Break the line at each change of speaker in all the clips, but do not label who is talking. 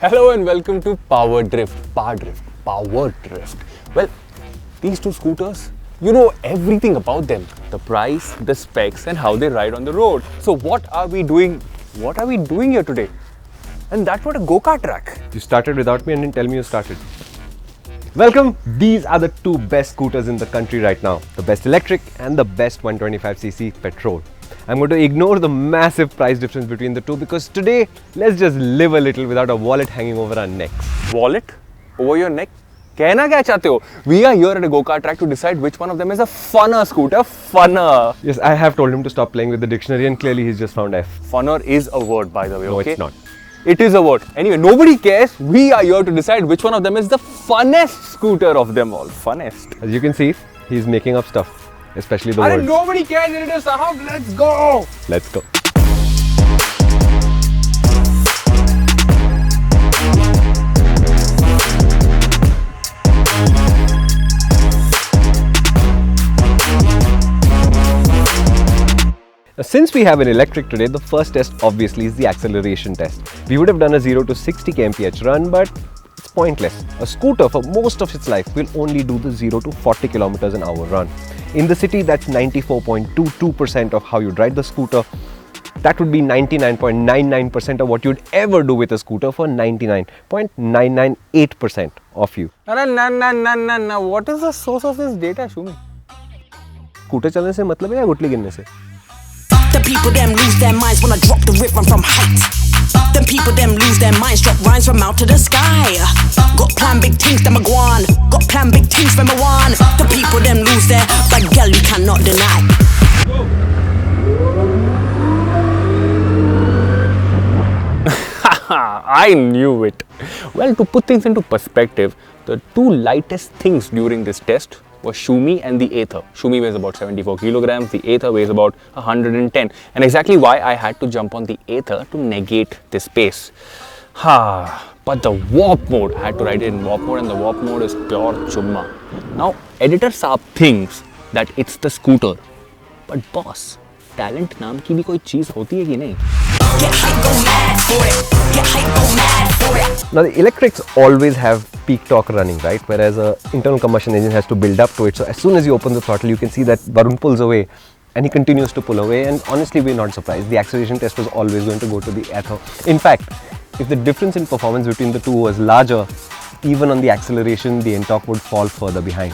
Hello and welcome to Power Drift. Power Drift. Well, these two scooters, you know everything about them. The price, the specs and how they ride on the road. So what are we doing? What are we doing here today? And that was a go-kart track.
You started without me and didn't tell me you started. Welcome! These are the two best scooters in the country right now. The best electric and the best 125cc petrol. I'm going to ignore the massive price difference between the two because today, let's just live a little without a wallet hanging over our necks.
Wallet? Over your neck? कहना क्या चाहते हो? We are here at a go-kart track to decide which one of them is a funner scooter. Funner.
Yes, I have told him to stop playing with the dictionary and clearly he's just found F.
Funner is a word, by the way,
No,
okay?
it's not.
It is a word. Anyway, nobody cares. We are here to decide which one of them is the funnest scooter of them all. Funnest.
As you can see, he's making up stuff, especially the words.
Nobody cares. It is Sahab. Let's go.
Let's go. Now, since we have an electric today, the first test obviously is the acceleration test. We would have done a 0 to 60 kmph run, but it's pointless. A scooter for most of its life will only do the 0 to 40 kilometers an hour run. In the city, that's 94.22% of how you'd ride the scooter. That would be 99.99% of what you'd ever do with a scooter for 99.998% of you.
No. What is the source of this data, Shumi?
Scooter चलने से मतलब है या गुटली गिनने से?
The people them lose their minds when I drop the rhythm from height. Them people them lose their minds, drop rhymes from out to the sky. Got plan big things, them a go on. Got plan big things from a one. The people them lose their, but girl you cannot deny.
I knew it. Well, to put things into perspective, the two lightest things during this test were Shumi and the Ather. Shumi weighs about 74 kilograms, the Ather weighs about 110. And exactly why I had to jump on the Ather to negate this pace. But the warp mode, I had to ride it in warp mode and the warp mode is pure chumma. Now, editor Saab thinks that it's the scooter. But boss, talent नाम की भी कोई चीज होती है कि नहीं?
Get hype, go mad for it. Get hype, go mad for it.
Now the electrics always have peak torque running, right? Whereas a internal combustion engine has to build up to it. So as soon as you open the throttle, you can see that Varun pulls away and he continues to pull away. And honestly, we're not surprised. The acceleration test was always going to go to the Ather. In fact, if the difference in performance between the two was larger, even on the acceleration, the NTORQ would fall further behind.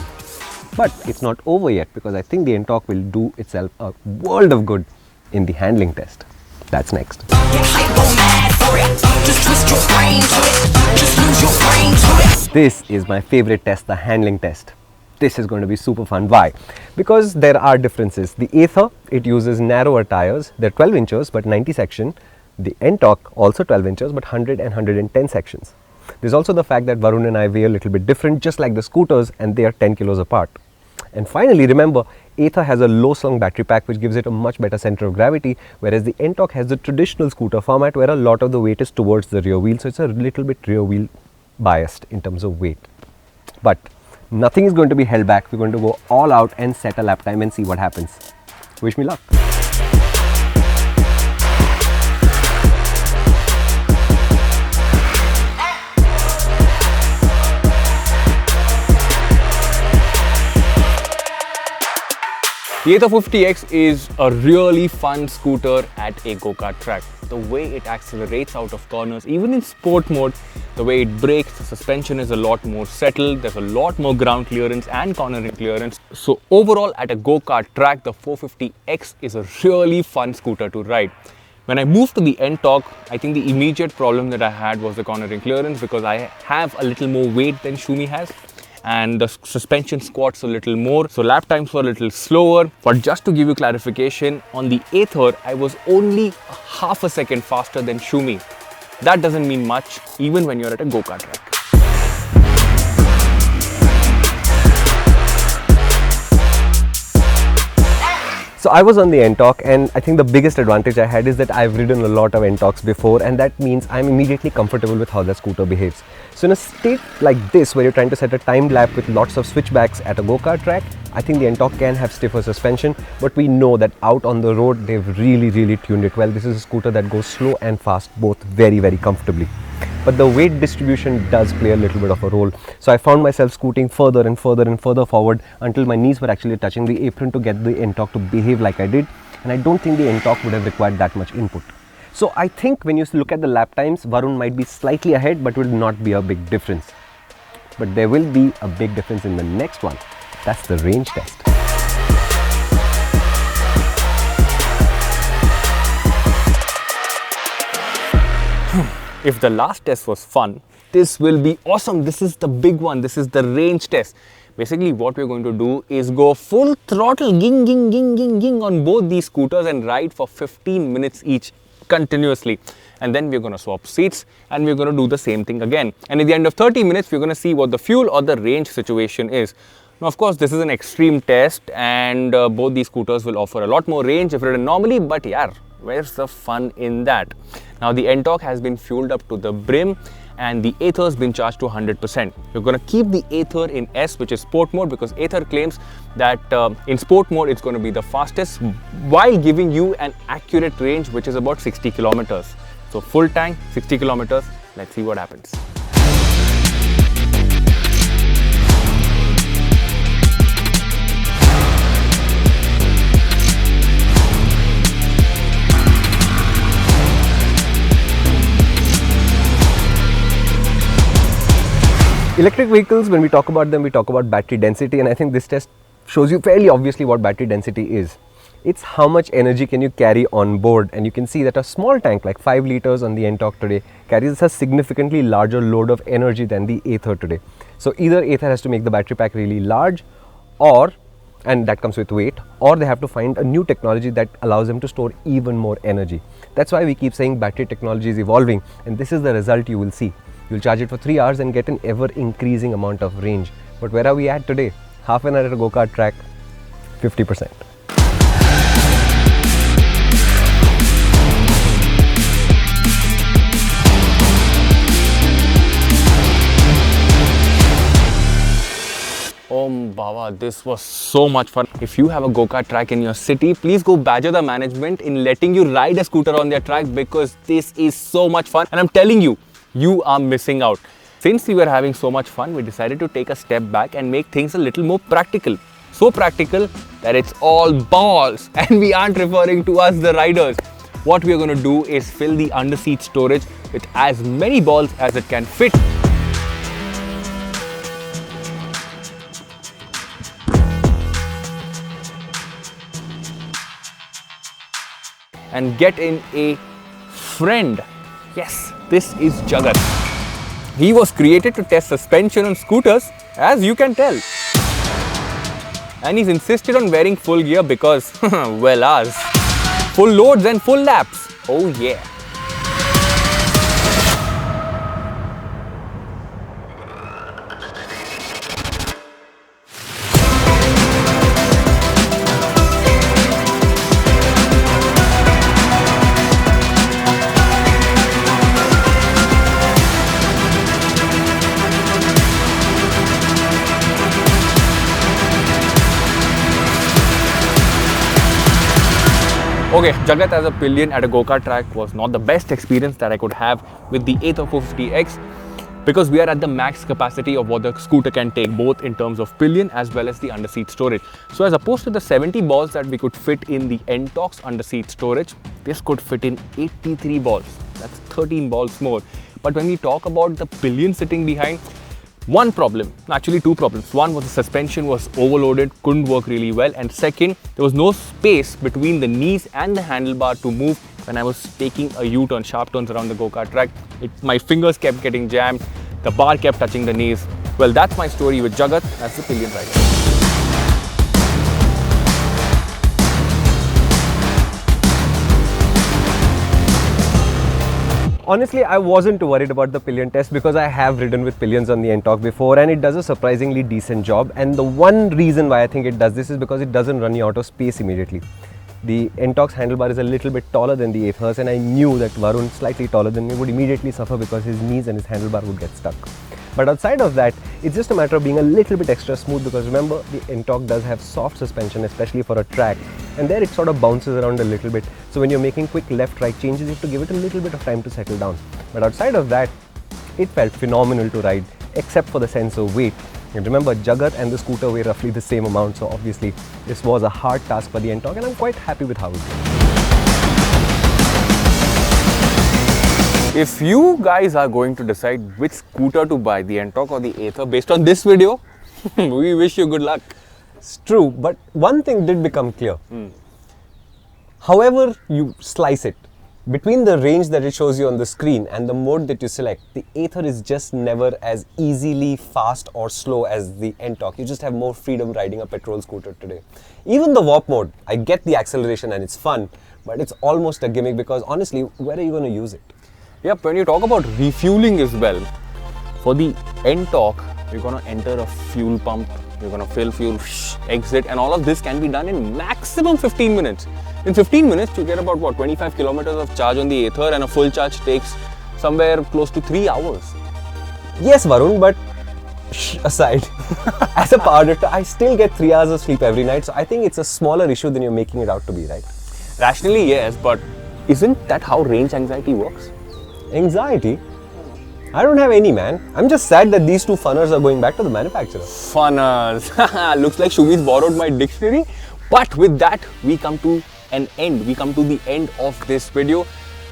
But it's not over yet because I think the NTORQ will do itself a world of good in the handling test. That's next.
Get hype, go mad for it. Just twist your brain to it. Just lose your brain to it.
This is my favorite test, the handling test. This is going to be super fun. Why? Because there are differences. The Ather, it uses narrower tires. They're 12 inches but 90 section. The NTORQ, also 12 inches but 100 and 110 sections. There's also the fact that Varun and I weigh a little bit different, just like the scooters, and they are 10 kilos apart. And finally, remember, Ather has a low slung battery pack which gives it a much better center of gravity, whereas the NTORQ has the traditional scooter format where a lot of the weight is towards the rear wheel, so it's a little bit rear wheel biased in terms of weight. But nothing is going to be held back. We're going to go all out and set a lap time and see what happens. Wish me luck.
The Ather 50X is a really fun scooter at a go-kart track. The way it accelerates out of corners, even in sport mode, the way it brakes, the suspension is a lot more settled, there's a lot more ground clearance and cornering clearance. So overall at a go-kart track, the 450X is a really fun scooter to ride. When I moved to the NTORQ, I think the immediate problem that I had was the cornering clearance because I have a little more weight than Shumi has. And the suspension squats a little more, so lap times were a little slower. But just to give you clarification, on the Ather, I was only half a second faster than Shumi. That doesn't mean much, even when you're at a go-kart track.
So I was on the NTORQ, and I think the biggest advantage I had is that I've ridden a lot of NTORQs before, and that means I'm immediately comfortable with how the scooter behaves. So in a state like this where you're trying to set a timed lap with lots of switchbacks at a go-kart track, I think the NTORQ can have stiffer suspension, but we know that out on the road they've really tuned it well. This is a scooter that goes slow and fast both very comfortably. but the weight distribution does play a little bit of a role. So I found myself scooting further and further and further forward until my knees were actually touching the apron to get the NTORQ to behave like I did, and I don't think the NTORQ would have required that much input. So I think when you look at the lap times, Varun might be slightly ahead, but will not be a big difference. But there will be a big difference in the next one. That's the range test.
If the last test was fun, this will be awesome. This is the big one. This is the range test. Basically, what we're going to do is go full throttle, ging, ging, ging, ging, ging on both these scooters and ride for 15 minutes each continuously. And then we're going to swap seats and we're going to do the same thing again. And at the end of 30 minutes, we're going to see what the fuel or the range situation is. Now, of course, this is an extreme test and both these scooters will offer a lot more range if ridden normally, but yeah, where's the fun in that? Now, the NTORQ has been fueled up to the brim and the Ather has been charged to 100%. We're going to keep the Ather in S, which is sport mode, because Ather claims that in sport mode, it's going to be the fastest while giving you an accurate range, which is about 60 kilometers. So full tank, 60 kilometers. Let's see what happens.
Electric vehicles, when we talk about them, we talk about battery density, and I think this test shows you fairly obviously what battery density is. It's how much energy can you carry on board, and you can see that a small tank like 5 liters on the NTORQ today carries a significantly larger load of energy than the Ather today. So either Ather has to make the battery pack really large, and that comes with weight, or they have to find a new technology that allows them to store even more energy. That's why we keep saying battery technology is evolving, and this is the result you will see. You'll charge it for 3 hours and get an ever increasing amount of range. But where are we at today? Half an hour at a go-kart track, 50%.
Oh Baba, this was so much fun. If you have a go-kart track in your city, please go badger the management in letting you ride a scooter on their track, because this is so much fun. And I'm telling you, you are missing out. Since we were having so much fun, we decided to take a step back and make things a little more practical. So practical that it's all balls, and we aren't referring to us, the riders. What we are going to do is fill the underseat storage with as many balls as it can fit. And get in a friend. Yes, this is Jagat. He was created to test suspension on scooters, as you can tell. And he's insisted on wearing full gear because, well, ours. Full loads and full laps. Oh yeah. Okay, Jagat as a pillion at a go-kart track was not the best experience that I could have with the Ather 450X, because we are at the max capacity of what the scooter can take, both in terms of pillion as well as the underseat storage. So as opposed to the 70 balls that we could fit in the NTORQ's underseat storage, this could fit in 83 balls. That's 13 balls more. But when we talk about the pillion sitting behind, one problem, actually two problems. One was the suspension was overloaded, couldn't work really well. And second, there was no space between the knees and the handlebar to move when I was taking a U-turn, sharp turns around the go-kart track. My fingers kept getting jammed, the bar kept touching the knees. Well, that's my story with Jagat as the pillion rider.
Honestly, I wasn't too worried about the pillion test because I have ridden with pillions on the NTORQ before, and it does a surprisingly decent job. And the one reason why I think it does this is because it doesn't run you out of space immediately. The NTORQ's handlebar is a little bit taller than the Ather's, and I knew that Varun, slightly taller than me, would immediately suffer because his knees and his handlebar would get stuck. But outside of that, it's just a matter of being a little bit extra smooth, because remember, the NTORQ does have soft suspension, especially for a track, and there it sort of bounces around a little bit. So when you're making quick left-right changes, you have to give it a little bit of time to settle down. But outside of that, it felt phenomenal to ride, except for the sense of weight. And remember, Jagat and the scooter weigh roughly the same amount, so obviously this was a hard task for the Ntorq, and I'm quite happy with how it went.
If you guys are going to decide which scooter to buy, the Ntorq or the Ather, based on this video, we wish you good luck.
It's true, but one thing did become clear. However you slice it, between the range that it shows you on the screen and the mode that you select, the Ather is just never as easily fast or slow as the Ntorq. You just have more freedom riding a petrol scooter today. Even the warp mode, I get the acceleration and it's fun, but it's almost a gimmick because honestly, where are you going to use it?
Yep, when you talk about refueling as well, for the Ntorq, you're going to enter a fuel pump, you're going to fill fuel, exit, and all of this can be done in maximum 15 minutes. In 15 minutes, you get about 25 kilometers of charge on the Ather, and a full charge takes somewhere close to 3 hours.
Yes, Varun, but aside, as a powerlifter, I still get 3 hours of sleep every night, so I think it's a smaller issue than you're making it out to be, right?
Rationally, yes, but isn't that how range anxiety works?
Anxiety? I don't have any, man. I'm just sad that these two funners are going back to the manufacturer.
Funners. Looks like Shumi's borrowed my dictionary. But with that, we come to an end. We come to the end of this video.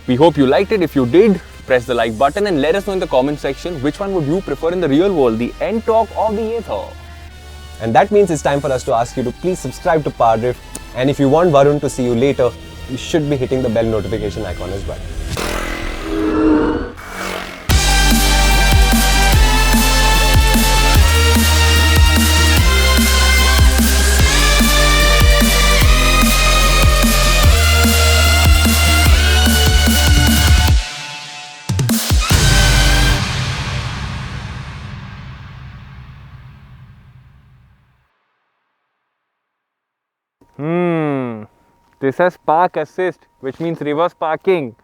We hope you liked it. If you did, press the like button and let us know in the comment section which one would you prefer in the real world, the Ntorq or the Ather.
And that means it's time for us to ask you to please subscribe to Power. And if you want Varun to see you later, you should be hitting the bell notification icon as well.
This has park assist, which means reverse parking.